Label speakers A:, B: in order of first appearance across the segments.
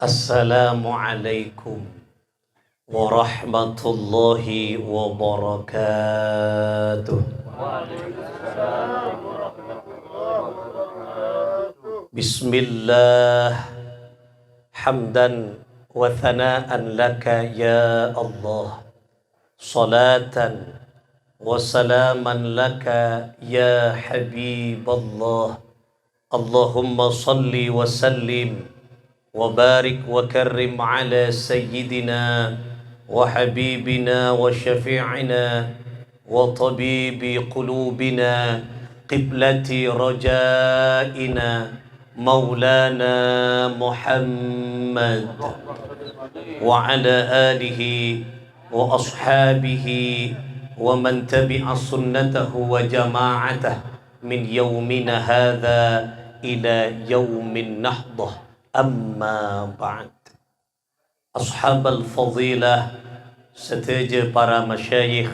A: Assalamualaikum warahmatullahi wabarakatuh. Bismillah, hamdan wa thana'an laka ya Allah, salatan wa salaman laka ya Habiballah. Allahumma salli wa sallim وبارك وكرم على سيدنا وحبيبنا وشفيعنا وطبيب قلوبنا قبلة رجائنا مولانا محمد وعلى آله وأصحابه ومن تبع سنته وجماعته من يومنا هذا إلى يوم النهضة. Amma ba'd. Ashabal fadilah, setuju para masyayikh,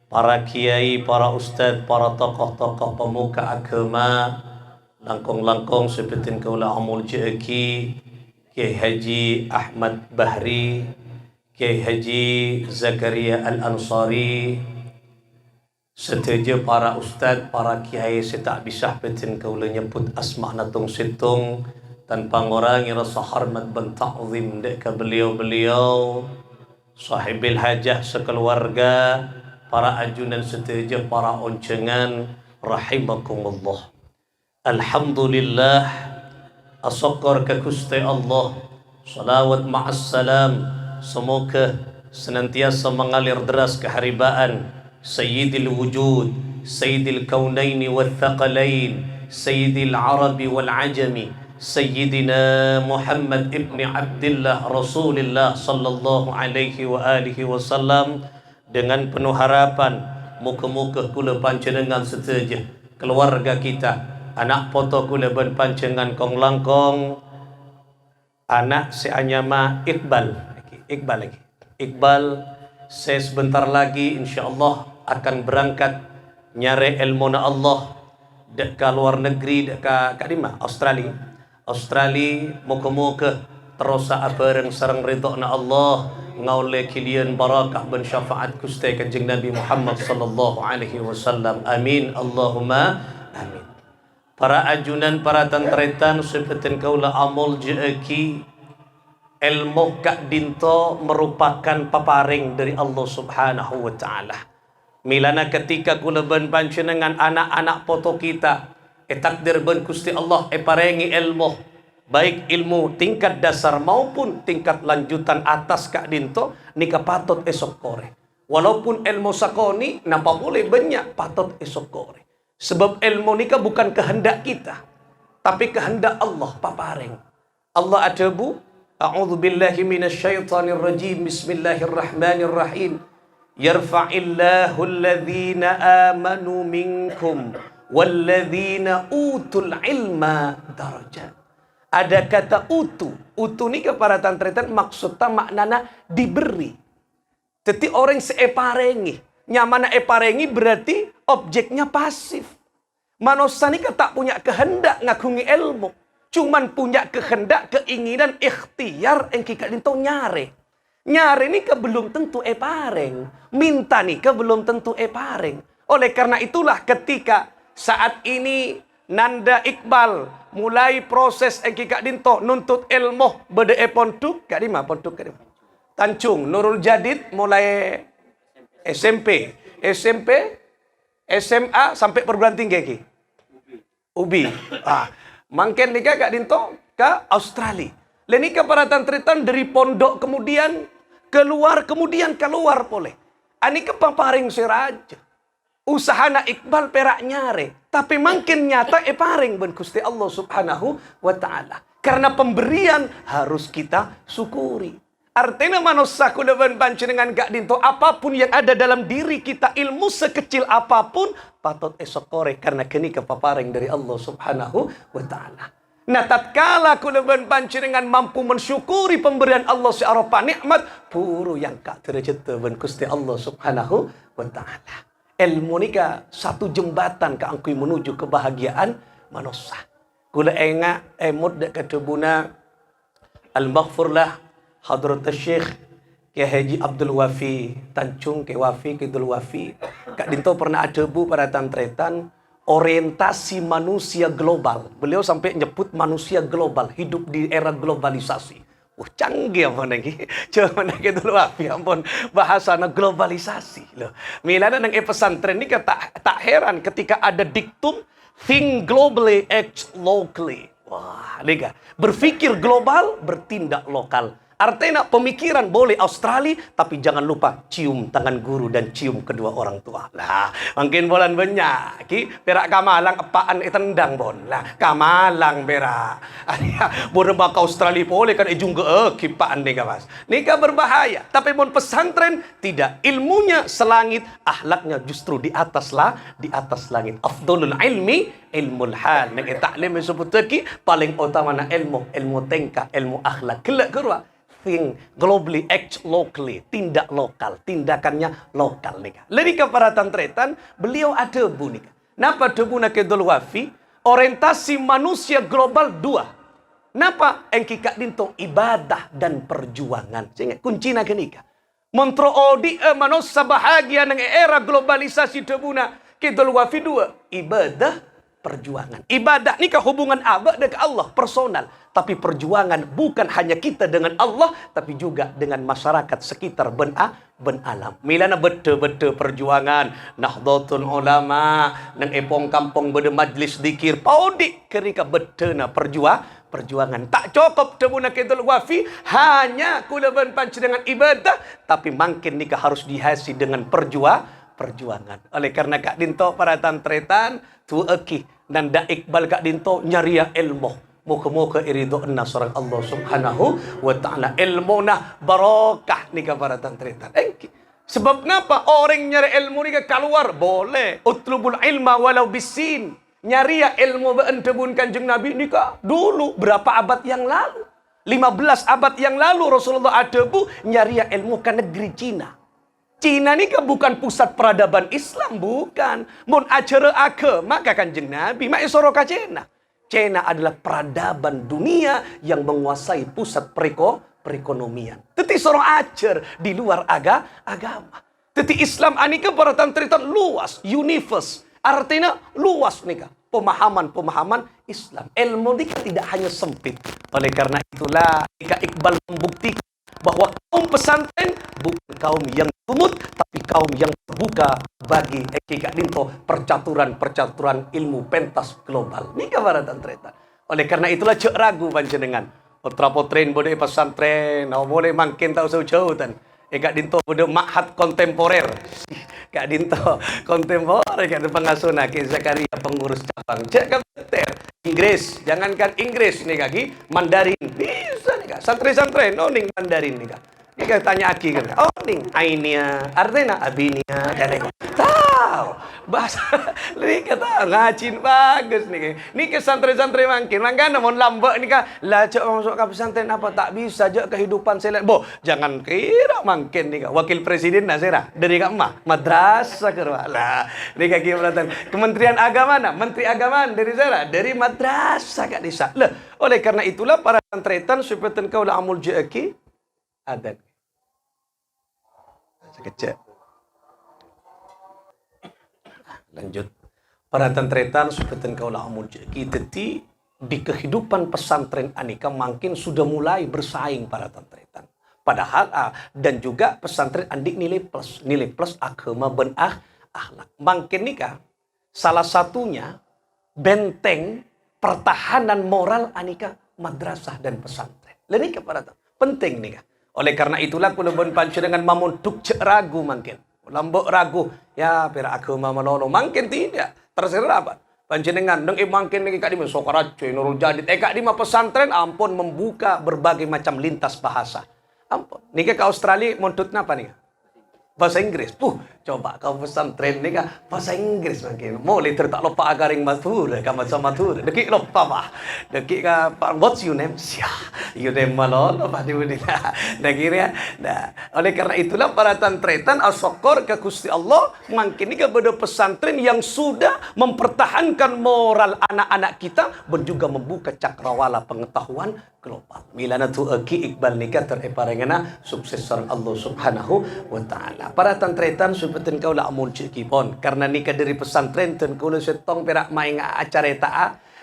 A: para kiai, para ustaz, para tokoh-tokoh pemuka agama, langkong-langkong seperti kaula amul jeki, Kiai Haji Ahmad Bahri, Kiai Haji Zakaria Al-Ansari, setuju para ustaz, para kiai, saya tak bisa betin kaula nyebut asma natung situng tanpa ngurangi rasa hormat dan ta'zim dek beliau-beliau, sahibil hajah sekeluarga, para ajunan setuju, para oncengan, rahimakumullah. Alhamdulillah, asyukur ke Gusti Allah, salawat ma'assalam, semoga senantiasa mengalir deras keharibaan Sayyidil Wujud, Sayyidil Kaunaini wal Thaqalain, Sayyidil Arabi wal Ajami, Sayyidina Muhammad ibn Abdullah Rasulullah sallallahu alaihi wa alihi wasallam, dengan penuh harapan muka-muka kula panjenengan setuju, keluarga kita, anak poto kula ben panjenengan kong langkong, anak seanyama Iqbal saya sebentar lagi insyaallah akan berangkat nyari ilmu na Allah dek ke luar negeri, dek ke dimana Australia, muka-muka terosa bareng sareng ridha na Allah, ngaule kilian barakah ben syafaat Gusti Kanjeng Nabi Muhammad sallallahu alaihi wasallam. Amin Allahumma amin. Para ajunan, para tantretan seperti kaula amul jeki, ilmu kak dinto merupakan paparing dari Allah Subhanahu wa taala. Milana ketika kula ben panjenengan anak-anak poto kita, takdir ben Gusti Allah parengi ilmu, baik ilmu tingkat dasar maupun tingkat lanjutan atas kak dinto nika patut esok kore. Walaupun ilmu sakoni napa boleh banyak patut esok kore. Sebab ilmu nika bukan kehendak kita, tapi kehendak Allah paparing. Allah adabu, a'udzu billahi minasyaitonir rajim, bismillahirrahmanirrahim. Yarfa'illahu alladhina amanu minkum walladzina utul ilma darajat. Ada kata utu ni kepada tantretan maksudnya maknana diberi. Jadi orang seeparengi, nyamana eparengi berarti objeknya pasif. Manusia ni tak punya kehendak ngagungi ilmu, cuman punya kehendak, keinginan, ikhtiar yang kita dinto nyare. Nyare ni ke belum tentu epareng, minta ni ke belum tentu epareng. Oleh karena itulah ketika saat ini Nanda Iqbal mulai proses engkika dinto nuntut ilmu bede ponduk kadima Tancung Nurul Jadid mulai SMP SMA sampai perguruan tinggi ki Ubi mangken nika kak dinto ke Australia. Lenika para tantretan dari pondok kemudian keluar boleh. Ani kepaparing siraja. Usahana Iqbal perak nyare, tapi makin nyata paring ben Gusti Allah Subhanahu wa taala. Karena pemberian harus kita syukuri. Artinya manusia kuda ben panjenengan gak dinto apapun yang ada dalam diri kita, ilmu sekecil apapun patut esok kore karena kini kepaparing dari Allah Subhanahu wa taala. Nah tatkala kuda ben panjenengan mampu mensyukuri pemberian Allah searupa nikmat, puru yang kak derajat ben Gusti Allah Subhanahu wa taala. Ilmu nika satu jembatan ke angkui menuju kebahagiaan manusia. Kula enga emut dek ketubuna Al-Maghfurlah Hadrat Syekh Kiai Haji Abdul Wafi Tancung Kiai Wafi Kiai Abdul Wafi Kak Dinto pernah ada bu pada tantretan orientasi manusia global. Beliau sampai nyebut manusia global, hidup di era globalisasi. Canggih apa lagi? Cuma lagi dulu Wafi ampun bahasana globalisasi loh. Milana nang pesantren ini tak heran ketika ada diktum think globally act locally. Wah, liga berpikir global, bertindak lokal. Artinya pemikiran boleh Australia, tapi jangan lupa cium tangan guru dan cium kedua orang tua. Lah, mungkin bolan banyak. Ki perak kamalang apaan tendang bon. Lah, kamalang perak. Boleh baka Australia boleh kan ejung ke kipaan nih mas. Nika berbahaya. Tapi bon pesantren tidak. Ilmunya selangit, akhlaknya justru di atas langit. Afdalul ilmi ilmul hal. Nek taklim disebut lagi paling utama na ilmu tingkah, ilmu akhlak. Kelak kerwa. Think globally, act locally, tindak lokal, tindakannya lokal nih. Jadi para tantretan, beliau ada bu nih. Napa debu nak Abdul Wafi? Orientasi manusia global dua. Napa engki kak dinto ibadah dan perjuangan. Sehingga kunci nak nikah. Montro odi manusia bahagia nang era globalisasi debu nak Abdul Wafi dua. Ibadah, perjuangan. Ibadah ni hubungan abad dengan Allah personal, tapi perjuangan bukan hanya kita dengan Allah, tapi juga dengan masyarakat sekitar ben alam. Milana bete perjuangan Nahdlatul Ulama nang epong kampung bede majlis zikir paudi ketika bete na perjuangan. Tak cukup tebuna Abdul Wafi hanya kula ben panci dengan ibadah, tapi makin nikah harus dihiasi dengan perjuangan. Oleh karena Kak Dinto para tantretan tu eki dan da Iqbal Kak Dinto nyaria ilmu. Moga-moga irido enna surang Allah subhanahu wa ta'ala. Ilmu nah barakah nika para tantretan. Sebab kenapa orang nyari ilmu nika keluar? Boleh. Utlubul ilma walau bisin. Nyaria ilmu beentebun kanjeng Nabi nika dulu berapa abad yang lalu. 15 abad yang lalu Rasulullah ada bu nyaria ilmu ke negeri Cina. Cina ni kan bukan pusat peradaban Islam, bukan. Mun acara agama maka kanjeng Nabi mak isoro ka Cina. Cina adalah peradaban dunia yang menguasai pusat perekonomian. Teti seorang ajar di luar agama. Teti Islam anika para tantritan luas, universe. Artinya luas nika pemahaman Islam. Ilmu nika tidak hanya sempit. Oleh karena itulah nika Iqbal membuktikan bahwa kaum pesantren bukan kaum yang sumut, tapi kaum yang terbuka bagi Kak Dinto percaturan ilmu pentas global. Ini kabar tantretan. Oleh karena itulah cek ragu panjenengan. Putra potren boleh pesantren, boleh makin tahu jauh-jauhan. Kak Dinto boleh ma'had kontemporer. Kak Dinto kontemporer Kak pengasuna Ki Zakaria pengurus cabang. Cek kabar Inggris, jangankan Inggris nih kaki Mandarin bisa nih kak. Santri-santri ning Mandarin nih kak. Ini kak tanya aki kan, oh ning ainia, artinya abinia, dan tahu bahasa ini kata ngacin bagus nih kak. Nih ke santri-santri makin, makanya namun lambak nih kak. Lah cok masuk ke pesantren apa tak bisa aja kehidupan saya. Boh jangan kira makin nih kak. Wakil Presiden Nasira dari kak mah madrasah kerwa lah. Nih kak Kibratan Kementerian Agama nah, Menteri Agama dari saya dari madrasah kak desa. Lah oleh karena itulah para santretan supaya kau lah amul jeki adat. Sekecil. Lanjut. Para tantretan supaya kau lah amul jeki teti di kehidupan pesantren anika makin sudah mulai bersaing para tantretan. Padahal dan juga pesantren andik nilai plus agama ben akhlak. Makin nikah salah satunya benteng pertahanan moral anika madrasah dan pesantren. Leni kepada penting nih kak. Oleh karena itulah kalau bon pancu dengan mamuntuk cek ragu makin. Lambok ragu ya pira agama manono makin tidak terserah apa. Panjenengan deng makin nih kak di Sokarajo Nurul Jadid kak di pesantren ampun membuka berbagai macam lintas bahasa. Ampun. Nih ke Australia montut apa nih? Bahasa Inggris. Coba kau pesantren ni kan bahasa Inggris makin. Mulai tak lupa agaring matur, kan macam matur. Dekik lupa bah. Dekik ka what's your name? Sia. Your name malon apa di mana? Dah kira. Dah. Oleh karena itulah para tantretan asyukur ke Gusti Allah makin ni kepada pesantren yang sudah mempertahankan moral anak-anak kita dan juga membuka cakrawala pengetahuan global. Milana tu aki Iqbal nikah tereparengana sukses sareng Allah Subhanahu wa taala. Para tantretan supeten kau la amun cikipon karena nikah dari pesantren ten kau setong perak main acara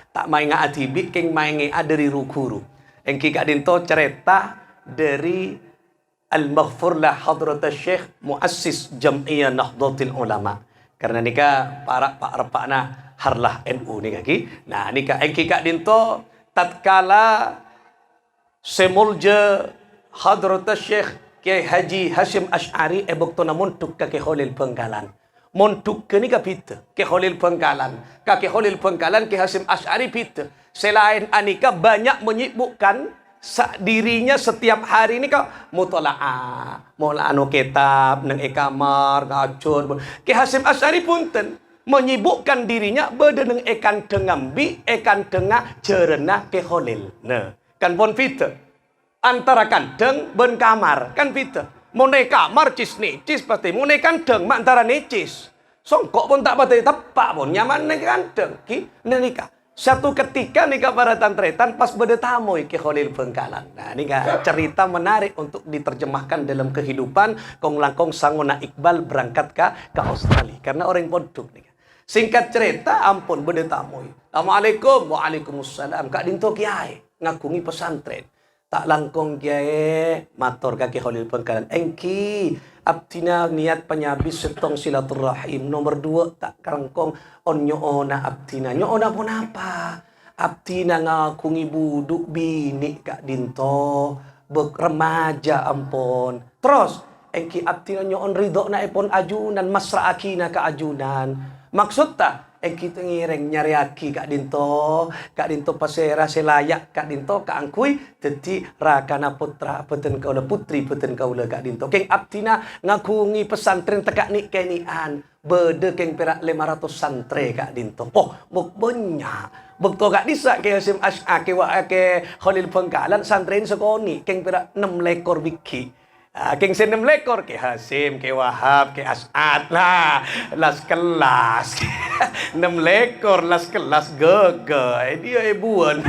A: tak main atibik keng main dari rukuru. Engki kak dinto cerita dari Al-Maghfur lah Hadrat Syekh Muassis Jam'iyah Nahdlatul Ulama. Karena nikah para pakna harlah NU nikah ki. Nah nikah engki kak dinto tatkala semulja Hadrat Syekh Kiai Haji Hashim Ash'ari ebokto na montuk ka ke Khalil Penggalan. Montuk ke ni ka pita ke Khalil Penggalan. Ka ke Khalil Penggalan ke Hashim Ash'ari pita. Selain anika banyak menyibukkan dirinya setiap hari ni ka mutalaah, anu kitab nang kamar ngacun. Ke Hashim Ash'ari punten menyibukkan dirinya bedeneng ekan dengambi ekan tengah cerena ke Khalil. Nah, kan pon pita antara kandeng ben kamar kan pita monai kamar cis necis pasti monai kandeng mak antara necis songkok pun tak pati tepak pun nyaman nek kandeng ki nikah satu ketika nikah para tantretan pas beda tamu ke Khalil Penggalan. Nah nikah cerita menarik untuk diterjemahkan dalam kehidupan kong langkong sangona Iqbal berangkat ke Australia karena orang poduk nikah. Singkat cerita ampun beda tamu. Assalamualaikum. Waalaikumsalam. Kak dinto kiai ngakungi pesantren. Tak langkong kiai matur kaki Khalil Penggalan. Engki abdina niat penyabis setong silaturahim. Nomor 2 tak langkong on nyoona abdina. Nyoona pun apa? Abdina ngakungi buduk bini kak dinto. Remaja ampun. Terus engki abdina nyoon ridho na epon ajunan. Masra akina ke ajunan. Maksud tak? Kita ngireng nyari aki kak dinto pasera selayak kak dinto kak angkui teti rakana putra peten kaula putri peten kaula kak dinto keng abdina ngakungi pesantren tekak ni kenian bede keng perak 500 santre kak dinto buk banyak bekto kak disa ke Hasim Ash'ari ke Khalil Penggalan santren sekoni keng perak 6 lekor wiki. Keng 6 lekor ke Hasim, ke Wahab, ke As'ad. Nah, las kelas. 6 lekor las kelas gege. Dia ibuan.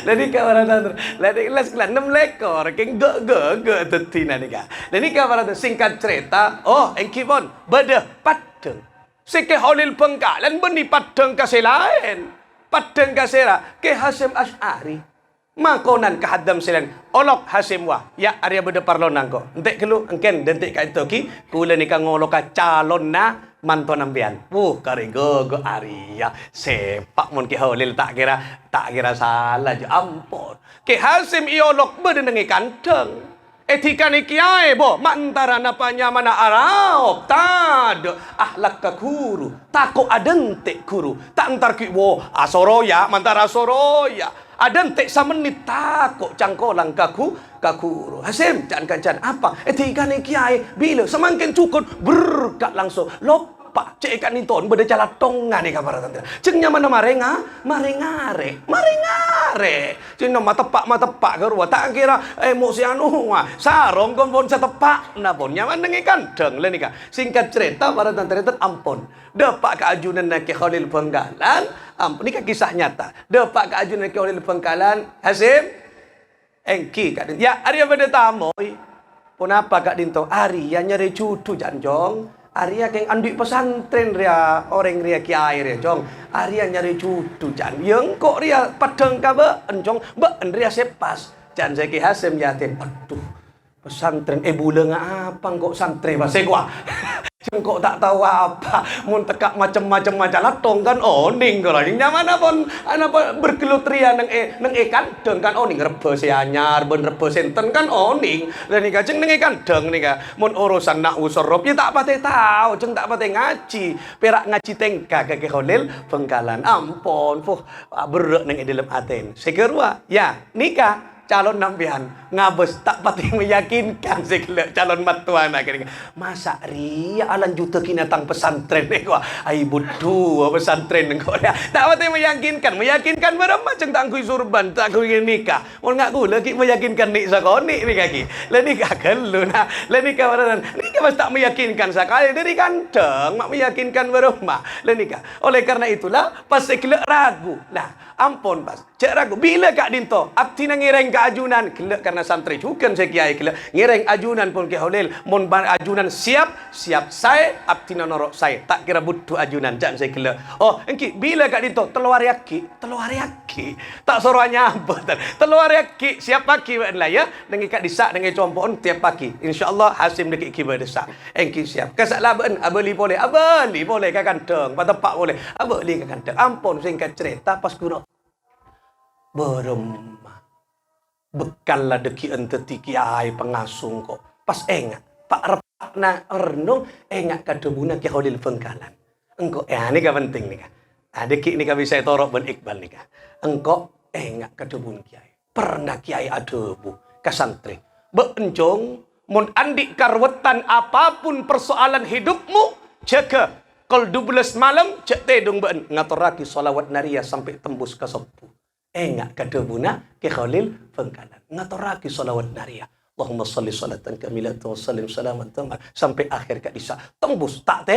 A: Jadi kawan ladi las kelas 6 lekor keng gege tetina nika. Jadi kawan singkat cerita, engki pon beda padeng. Sike Khalil Penggalan beni padeng ka selain. Padeng ka sera ke Hasim Ash'ari. Makonan kahadam silan olok Hasim wah ya Arya beda parlonan ko entek kelu engken dentik ka itu ki kula nika ngolo ka calon na manton ambian kare go Arya sepak mun ki Khalil tak kira salah je ampun ke Hasim iolok beda nengi kanteng etika ni kiai bo mantara napanya mana arau tad ahlak ka guru tako adentek guru tak antar ki wo asoroya mantara asoroya adentek samenit tako cangkolang kaku Hasim can apa etika ni kiai bila semakin cukup berkat langsung lopak cek ikan niton beda jalan tonga ni kabar tante cengnya mana marengare ceng mata pak kerua tak kira emosi anu sarong kon pon setepak na pon nyaman dengan kandeng le nika singkat cerita para tante ampun dapat keajunan ke Khalil Penggalan ampun ini kisah nyata dapat keajunan ke Khalil Penggalan Hasim engki kak dinto ya Arya beda tamoy pun apa kak dinto Arya nyari cucu janjong Arya keng anduk pesantren ria orang ria kiai ria jong Arya nyari cucu jan yang kok ria padeng ka enjong ria sepas jan saya ki Hasim yatim aduh pesantren bulan apa kok santri bahasa gua kok tak tahu apa mun tekak macam-macam majalah tong kan oning kalau nyaman apa berkelutria nang kandeng kan oning rebes anyar ben rebes enten kan oning lan nika jeng nang kandeng nika mun urusan nak usorob ya tak pate tahu jeng tak pate ngaji perak ngaji tengka ke Khalil Penggalan ampun berat nang dalam aten sekerwa ya nika calon nampian ngabes tak pati meyakinkan sekele calon matuan nak kira masa ria alan juta kinatang pesantren ni gua ai butuh pesantren engkau ya tak pati meyakinkan berapa macam tak kui surban tak kui nikah mun ngak ku lagi meyakinkan nik sakoni ni kaki le nikah kelu nah le nikah baranan nikah mas tak meyakinkan sekali dari kanteng mak meyakinkan berapa le nikah oleh karena itulah pas sekele ragu lah ampun pas cek ragu bila kak dinto abti nang ngireng ke ajunan kelak karena santri juga saya kiai kelak ngireng ajunan pun ke holil mon ajunan siap saya abti norok saya tak kira butuh ajunan jangan saya kelak oh engki bila kak dinto teluar yaki tak soruanya apa teluar yaki siap pagi lah ya dengan kak disak dengan compon tiap pagi insyaallah hasim dekat kibar desak engki siap kasalah ben abeli boleh kak kanteng patepak boleh abeli kak kanteng ampun singkat cerita pas kuno beremah bekal lah deki enteti kiai pengasung kok pas engat pak repak na renung engat kadebuna ki holil pengkalan engko ini ka penting nih kah deki ni ka bisa torok ben Iqbal nih kah engko engat kadebun kiai pernah kiai adebu ka santri beencong mun andi karwetan apapun persoalan hidupmu jaga kol 12 malam cek tedung ben ngaturaki solawat naria sampai tembus ke sepuh enggak kadebuna ke Khalil pengkalan ngaturaki salawat naria Allahumma shalli salatan kamilatan wa sallim salamatan sampai akhir kak bisa tembus tak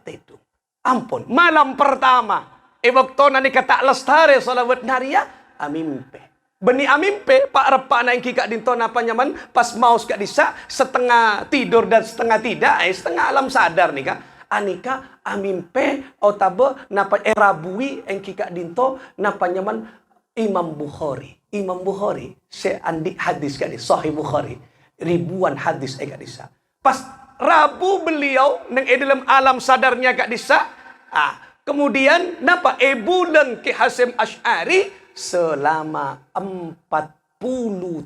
A: tedu ampun malam pertama waktona ni kata lestari salawat naria amimpe beni amimpe pak repak naik kak dinton apa nyaman pas maus kak disa setengah tidur dan setengah tidak setengah alam sadar nih kak anika amimpe otabe napa erabui engki kak dinto napa nyaman Imam Bukhari saya andik hadis kali Sahih Bukhari ribuan hadis kak disa pas Rabu beliau nang dalam alam sadarnya kak disa kemudian napa bulan Ki Hasim Asy'ari selama 40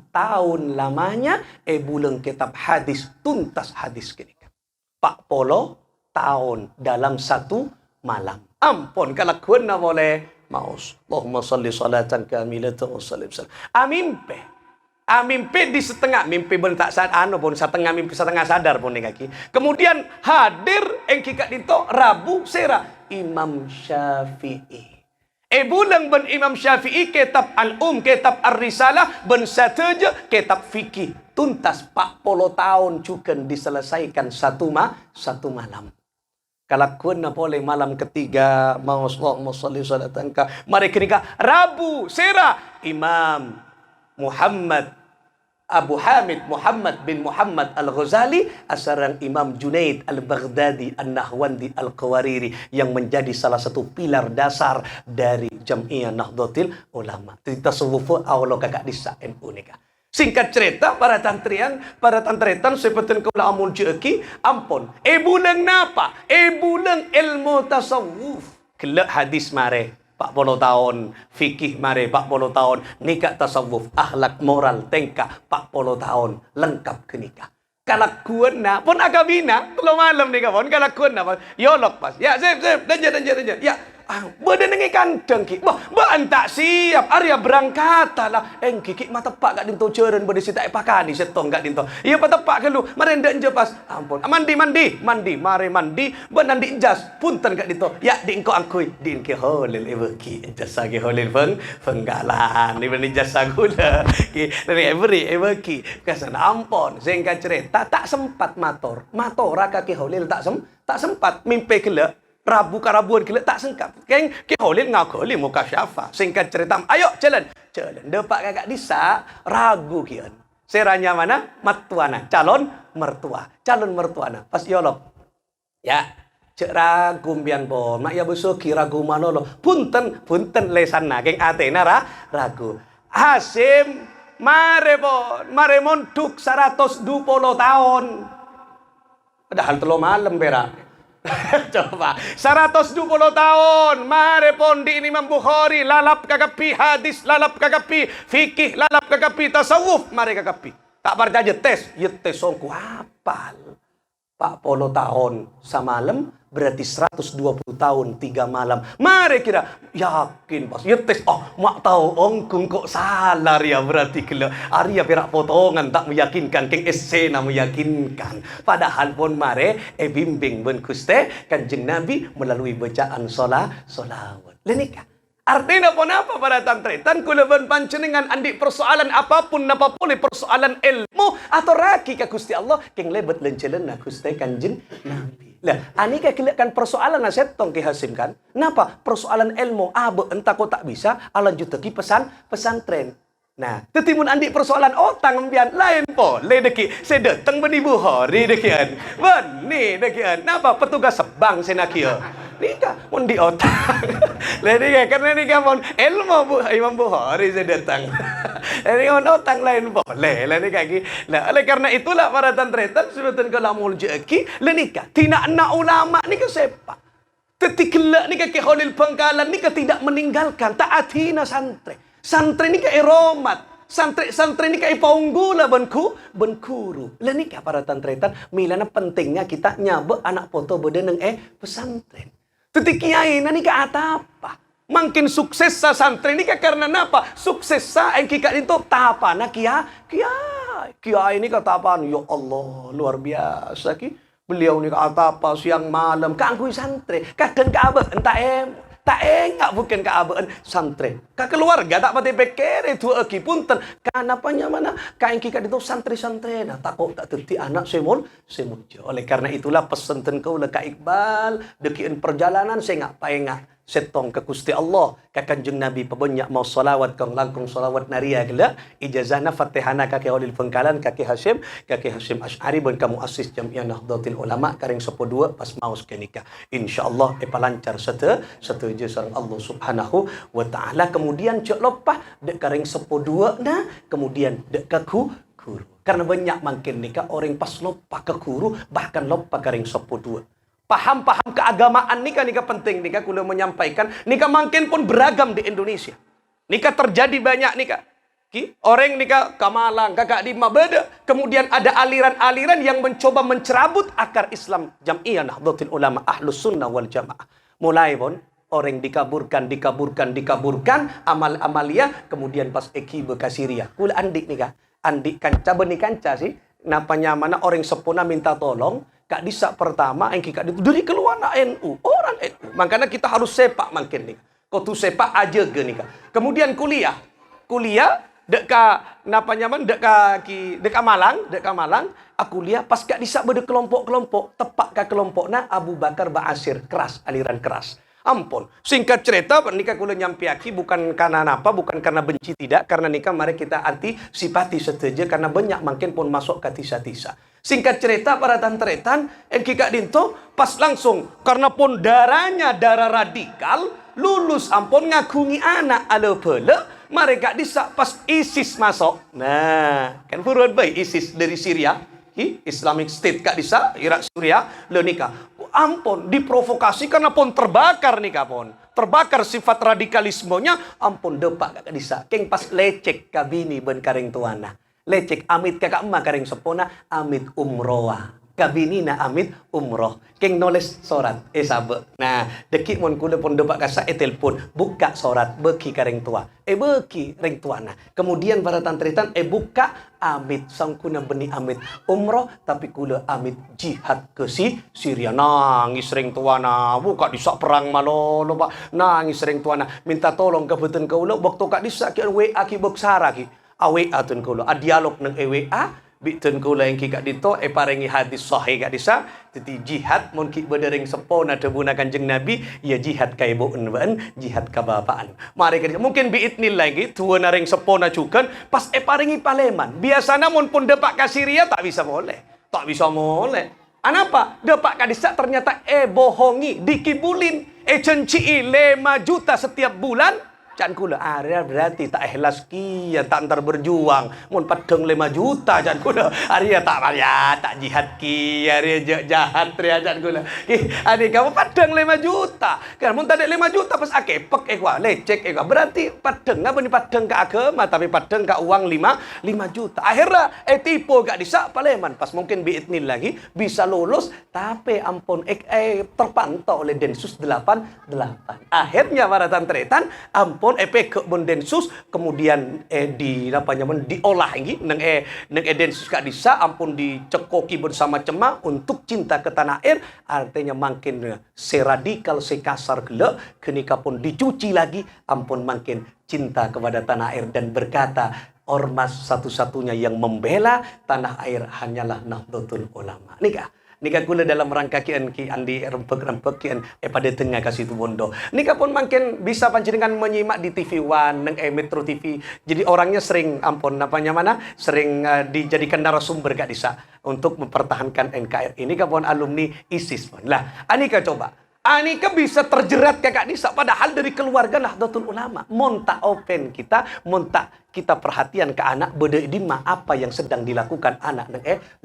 A: tahun lamanya bulan kitab hadis tuntas hadis kini 40 tahun dalam satu malam ampun kalau kuna boleh maus Allahumma shalli salatan kamilatan wa sallim amimpe di setengah mimpi ben tak sadar pun setengah mimpi setengah sadar pun kaki kemudian hadir engki kak dito Rabu sera Imam Syafi'i bulan ben Imam Syafi'i kitab kitab Ar-Risalah ben sateja kitab fikih tuntas 40 tahun juga diselesaikan satu malam Kalakun na boleh malam ketiga mau sholli salatan ka mari kenika Rabu sera Imam Abu Hamid Muhammad bin Muhammad Al-Ghazali asarang Imam Junaid Al-Baghdadi An-Nahwandi Al-Qawariri yang menjadi salah satu pilar dasar dari Jam'iyah Nahdlatul Ulama tasawuf awal kakak disa NU nikah. Singkat cerita, para tantretan seperti kau amun ceki, ampun. Bulan napa? Bulan ilmu tasawuf. Kelak hadis mare, 40 tahun. Fikih mare, 40 tahun. Nikah tasawuf, akhlak moral, tingkah, 40 tahun. Lengkap ke nikah. Kalakuan na, pun agabina, kalau malam nikah pun, kalakuan na, yolok pas. Ya, zep, danjar. Ya, badan nengi kandang ki bah tak siap Arya berangkat lah engki mata pak gak dinto ceren bade sitak pakani setong gak dinto iya patepak kelu mare ndak je pas ampun mandi mare mandi benandi jas punten gak dinto ya di engko angkui di engke holil ki jasa ki holil penggalan ni bani jasa gula ki dari ki kasan ampun singkat cerita tak sempat mator raka ki holil tak sempat mimpi kele Rabu karabuan kila tak sengkap. Keng ke holil ngaku li muka syafa. Singkat cerita, ayo jalan. Depak kakak disa ragu kian. Seranya mana? Matuana, calon mertuana. Pas yolok. Ya, cek ragu mbian bon. Mak ya besuki ragu manolo. Punten lesana keng Athena ragu. Hasim mare monduk 120 tahun. Padahal telo malam berak. Coba 120 tahun mare pon di Imam Bukhari lalap kagapi hadis lalap kagapi fikih lalap kagapi tasawuf mare kagapi tak percaya tes songku hafal 40 tahun semalam berarti 120 tahun 3 malam. Mari kira yakin pas ya tes mak tahu ongkung kok salah ya berarti kalau Arya perak potongan tak meyakinkan keng esena meyakinkan. Padahal pun mare bimbing ben Guste Kanjeng Nabi melalui bacaan solawat. Lenika artinya apa para tantretan kulaban panjenengan andi persoalan apapun napa boleh persoalan ilmu atau raki ka Gusti Allah keng lebet lencelen na Gusti Kanjeng Nabi. Lah, ani kan persoalan setong Ki Hasim kan. Napa? Persoalan ilmu abe entah kok tak bisa lanjut lagi pesantren. Nah, tetimun andi persoalan otang mbian lain po. Le deki saya datang beni Buhari dekian. Ben ni dekian. Napa petugas sebang senakia. Nika mun di otak. Le nika karena nika pun ilmu Bu Imam Buhari saya datang. Ini on otak lain boleh. Le nika ki. Lah oleh karena itulah para tantretan sebetulnya kalau mau jeki le nika tina na ulama nika sepak. Tetiklah nika ke Khalil Bangkalan nika tidak meninggalkan taatina santri. Santri ni ka eromat. Santri ni ka ipaunggula benkuru. Lah ni ka para tantretan milana pentingnya kita nyabe anak foto bedeneng pesantren. Titik kiai na ni ka atapa. Makin sukses sa santri ni ka karena napa? Sukses sa ang kika dito tapa na kiai ni ka tapan. Ya Allah, luar biasa ki. Beliau ni ka atapa siang malam kangkui santri. Kadang ka abah entah tak enggak bukan keabaan santri. Ka keluarga tak pati pikir itu aki punten. Kanapanya mana? Kain kita itu santri-santri. Nah, takut tak terti anak semun. Oleh karena itulah pesan kau le Kak Iqbal. Dekian perjalanan saya enggak paengak. Setong ke Gusti Allah. Ka Kanjeng Nabi pebanyak mau salawat kang langkung salawat naria gila. Ijazahna Fatihana kaki Khalil Bangkalan kaki Hasyim Asy'ari ban kamu asis Jamiah Nahdlatul Ulama karing 12 pas mau kenika. Insyaallah palancar satu je sareng Allah Subhanahu wa taala. Kemudian cek lopah dek karing 12 na kemudian dek ka guru. Karena banyak makin nikah orang pas lopah ke guru bahkan lopah karing 12. Paham-paham keagamaan nikah penting nikah kula menyampaikan nikah makin pun beragam di Indonesia. Nikah terjadi banyak nikah. Orang nikah ke Malang, kakak di beda. Kemudian ada aliran-aliran yang mencoba mencerabut akar Islam Jamiah Nahdlatul Ulama Ahlus Sunnah wal Jamaah. Mulai pun orang dikaburkan amal-amalia kemudian pas eki bekasiria. Kula andik nikah. Andik kanca benih kanca sih. Napanya mana orang sepuna minta tolong. Kak Disa pertama yang kak itu dari keluar NU orang NU makanya kita harus sepak makin nih kau tu sepak aja ke nih kemudian kuliah dekat napa nyaman dekat Malang aku lihat pas Kak Disa berde kelompok tepak ke kelompokna Abu Bakar Ba'asyir keras aliran keras. Ampun, singkat cerita nikah kula nyampiaki bukan karena apa, bukan karena benci tidak, karena nikah mari kita anti simpati setuju karena banyak makin pun masuk ke tisa-tisa. Singkat cerita para tantretan, kika dinto pas langsung karena pun darah radikal lulus ampun ngagungi anak ala pele mereka disa pas ISIS masuk. Nah, kan furuan baik ISIS dari Syria, Islamic State Kak Disa, Irak Syria, le nikah. Ampun, diprovokasi karena pun terbakar nikah pun. Terbakar sifat radikalismenya, ampun depak Kak Disa. Keng pas lecek kabini ben karing tuana. Lecek amit kakak emak karing sepona, amit umroa. Kabinina amit umroh. Keng noles sorat sabe. Nah, dekik mon kula pun depak kasa telepon, buka sorat beki karing tua. Beki ring tuana. Kemudian para tantretan buka amit sangkuna beni amit umroh tapi kula amit jihad ke Syria. Nangis ring tuana, buka disak perang malolo Pak. Nangis ring tuana, minta tolong kebetulan kula waktu Kak Disa ki WA ki beksara ki. Awe atun kula, dialog nang WA bitun kula yang kika dito paringi hadis sahih Kak Disa titi jihad mun ki bedereng sepona tebuna Kanjeng Nabi ya jihad ka ibuun ban jihad ka bapaan mari Kak Disa mungkin biidnillah lagi tuwa na ring sepona cukan pas paringi paleman biasana mun pun depak ka Syria tak bisa boleh anapa depak Kak Disa ternyata bohongi dikibulin cencii 5 juta setiap bulan Can kula area berarti tak ikhlas kian tak antar berjuang. Mun padeng 5 juta can kula. Area tak ya tak jihad ki area jahat ria can kula. Ade kamu padeng 5 juta. Kan mun tak ada 5 juta pas akepek ekwa lecek ekwa. Berarti padeng apa ni padeng ke agama tapi padeng ke uang 5 juta. Akhirnya tipu gak disak paleman pas mungkin biidnil lagi bisa lulus tapi ampun terpantau oleh Densus 88. Akhirnya para tantretan ampun ke Densus kemudian diolah lagi neng Densus gak bisa ampun dicekoki bersama cema untuk cinta ke tanah air artinya makin seradikal sekasar gelo kenika pun dicuci lagi ampun makin cinta kepada tanah air dan berkata ormas satu-satunya yang membela tanah air hanyalah Nahdlatul Ulama. Nika kula dalam rangka kian ki andi rempek-rempek kian pada tengah kasih tu bondo. Nika pun makin bisa panjenengan menyimak di TV One neng Metro TV. Jadi orangnya sering ampun sering dijadikan narasumber gak disa untuk mempertahankan NKRI. Nika pun alumni ISIS pun. Lah, anika coba. Anika bisa terjerat kakak disa padahal dari keluarga Nahdlatul Ulama. Monta open kita perhatian ke anak bededima apa yang sedang dilakukan anak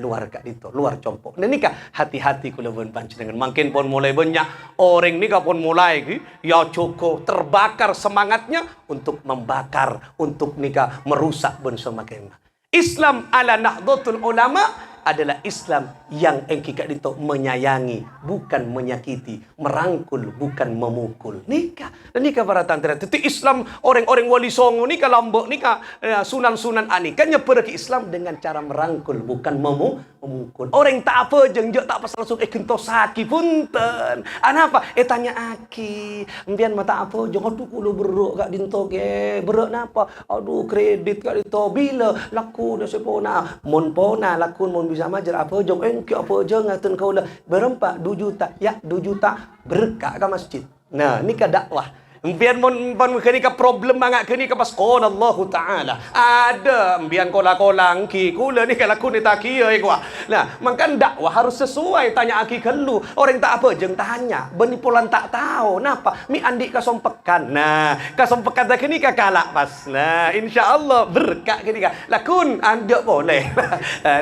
A: luar kak itu luar compok. Dan nikah hati-hati kula pun panjenengan makin pun mulai banyak orang nikah pun mulai ya cukup terbakar semangatnya untuk membakar untuk nikah merusak pun semakin. Islam ala Nahdlatul Ulama adalah Islam yang engkikak itu menyayangi, bukan menyakiti, merangkul, bukan memukul. Nikah. Dan nikah para tantri. Itu Islam orang-orang wali songo nikah lambok nikah sunan-sunan anika nyeper ke Islam dengan cara merangkul, bukan memukul. Orang tak apa jengjak tak pas langsung kentosaki punten. Apa? Tanya aki. Mbian mata apa jeng aduh kulo beruk gak dinto ke. Beruk napa? Aduh kredit gak dinto bila laku dah sepona. Mon pona lakun mon bisa majar apa jong engki apa je ngaten kau lah berempat 2 juta ya 2 juta berkah ke masjid. Nah ni ka dakwah. Mbian mon kenika problem mangak kenika pas qala Allah taala ada mbian kola-kolang ki kula ni kalau aku ni tak kira ikwa. Nah makan dakwah harus sesuai tanya aki kelu orang tak apa jeng tanya beni pulan tak tahu napa mi andi kasompekan. Nah kasompekan tak kenika kalak pas. Nah insyaallah berkah kenika lakun anda boleh.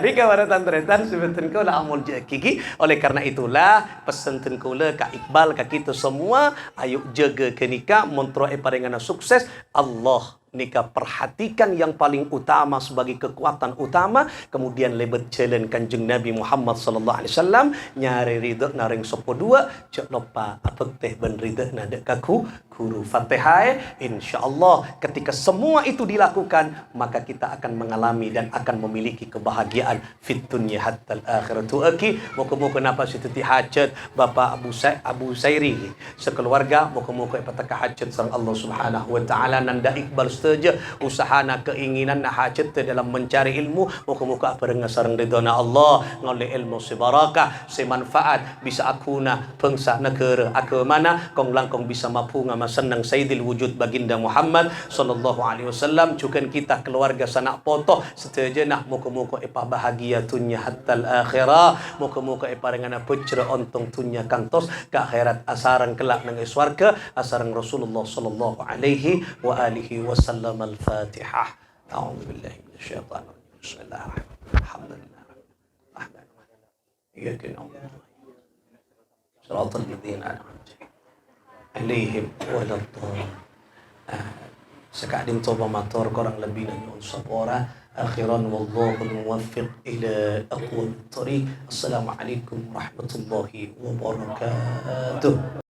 A: Ni kawan tantretan sebetulnya kau lah amul kiki. Oleh karena itulah pesan kula ka Iqbal ka kita semua ayo jaga kenika montro paringana sukses Allah nika perhatikan yang paling utama sebagai kekuatan utama kemudian lebet jalan kanjeng Nabi Muhammad sallallahu alaihi wasallam nyari ridho naring sopo dua cek lupa apa teh ben ridho nada kaku guru Fatihah insyaallah ketika semua itu dilakukan maka kita akan mengalami dan akan memiliki kebahagiaan fit dunya hatta akhirat aki moga-moga napa sititi hajat Bapak Abu Sairi sekeluarga moga-moga pataka hajat sang Allah Subhanahu wa taala nanda Iqbal saja usahana keinginan na hajat dalam mencari ilmu muka-muka apa dengan sarang ridhona Allah ngoleh ilmu sebarakah semanfaat bisa akuna bangsa negara aku mana kong langkong bisa mampu ngama senang sayyidil wujud baginda Muhammad sallallahu alaihi wasallam cukan kita keluarga sanak foto setuju nah muka-muka epa bahagia dunya hatta akhirah muka-muka epa dengan pecera ontong dunya kantos ke akhirat asarang kelak nang swarga asarang Rasulullah sallallahu alaihi wa alihi wasallam. الفاتحة أعوذ بالله من الشيطان الرجيم بسم الله الرحمن الرحيم الحمد لله الرحمن الرحيم إياك نعبد صراط الذين أنعمت عليهم ولا الضالين sekadin coba motor kurang lebih nanya sapora akhiran wallahu muwaffiq ila aqwam thariq assalamualaikum warahmatullahi wabarakatuh.